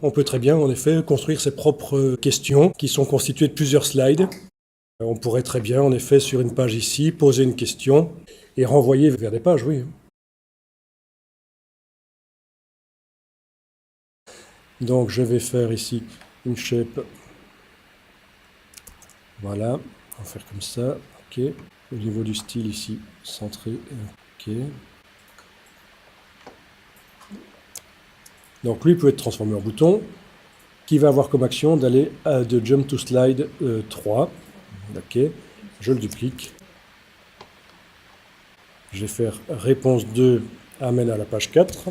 On peut très bien, en effet, construire ses propres questions qui sont constituées de plusieurs slides. On pourrait très bien, en effet, sur une page ici, poser une question et renvoyer vers des pages, oui. Donc je vais faire ici une shape. Voilà, on va faire comme ça. Ok. Au niveau du style ici, centré. Ok. Donc lui peut être transformé en bouton, qui va avoir comme action d'aller de Jump to Slide 3. Ok. Je le duplique. Je vais faire réponse 2 amène à la page 4.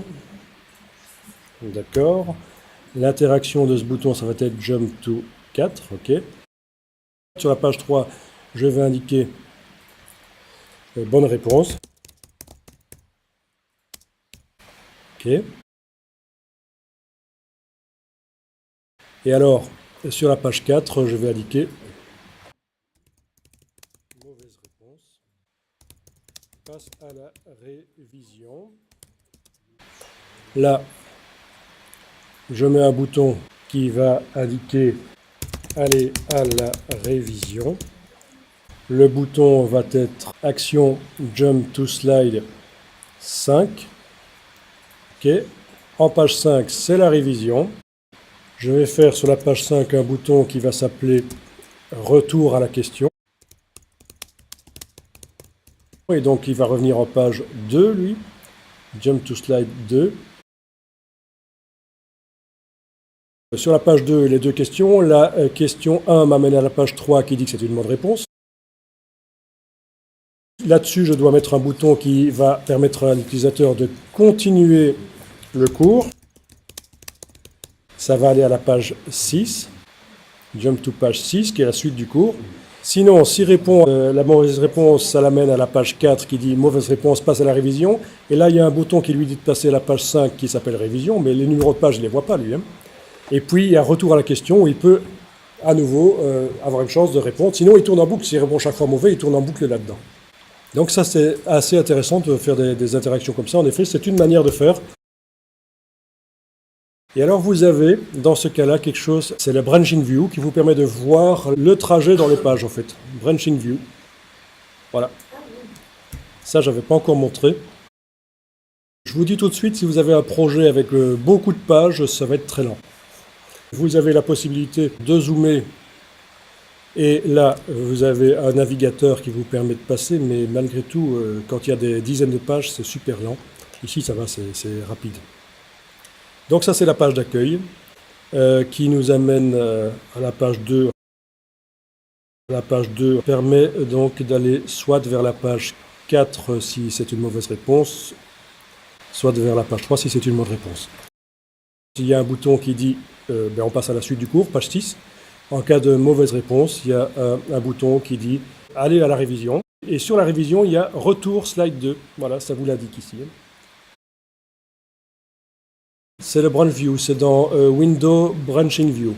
D'accord. L'interaction de ce bouton, ça va être Jump to 4. Ok. Sur la page 3, je vais indiquer bonne réponse. Ok. Et alors, sur la page 4, je vais indiquer mauvaise réponse. Passe à la révision. Là, je mets un bouton qui va indiquer aller à la révision. Le bouton va être action Jump to Slide 5. Ok. En page 5, c'est la révision. Je vais faire sur la page 5 un bouton qui va s'appeler Retour à la question. Et donc il va revenir en page 2, lui. Jump to Slide 2. Sur la page 2, les deux questions. La question 1 m'amène à la page 3 qui dit que c'est une bonne réponse. Là-dessus, je dois mettre un bouton qui va permettre à l'utilisateur de continuer le cours. Ça va aller à la page 6. Jump to page 6, qui est la suite du cours. Sinon, s'il répond la mauvaise réponse, ça l'amène à la page 4 qui dit mauvaise réponse, passe à la révision. Et là, il y a un bouton qui lui dit de passer à la page 5 qui s'appelle révision, mais les numéros de page, il ne les voit pas lui. Et puis, il y a retour à la question où il peut à nouveau avoir une chance de répondre. Sinon, il tourne en boucle. S'il répond chaque fois mauvais, il tourne en boucle là-dedans. Donc ça, c'est assez intéressant de faire des interactions comme ça. En effet, c'est une manière de faire. Et alors vous avez, dans ce cas-là, quelque chose, c'est la Branching View, qui vous permet de voir le trajet dans les pages, en fait. Branching View. Voilà. Ça, je n'avais pas encore montré. Je vous dis tout de suite, si vous avez un projet avec beaucoup de pages, ça va être très lent. Vous avez la possibilité de zoomer. Et là, vous avez un navigateur qui vous permet de passer, mais malgré tout, quand il y a des dizaines de pages, c'est super lent. Ici, ça va, c'est rapide. Donc ça, c'est la page d'accueil qui nous amène à la page 2. La page 2 permet donc d'aller soit vers la page 4 si c'est une mauvaise réponse, soit vers la page 3 si c'est une bonne réponse. Il y a un bouton qui dit on passe à la suite du cours, page 6. En cas de mauvaise réponse, il y a un bouton qui dit aller à la révision. Et sur la révision, il y a retour slide 2. Voilà, ça vous l'indique ici. C'est le Branch View, c'est dans Window Branching View.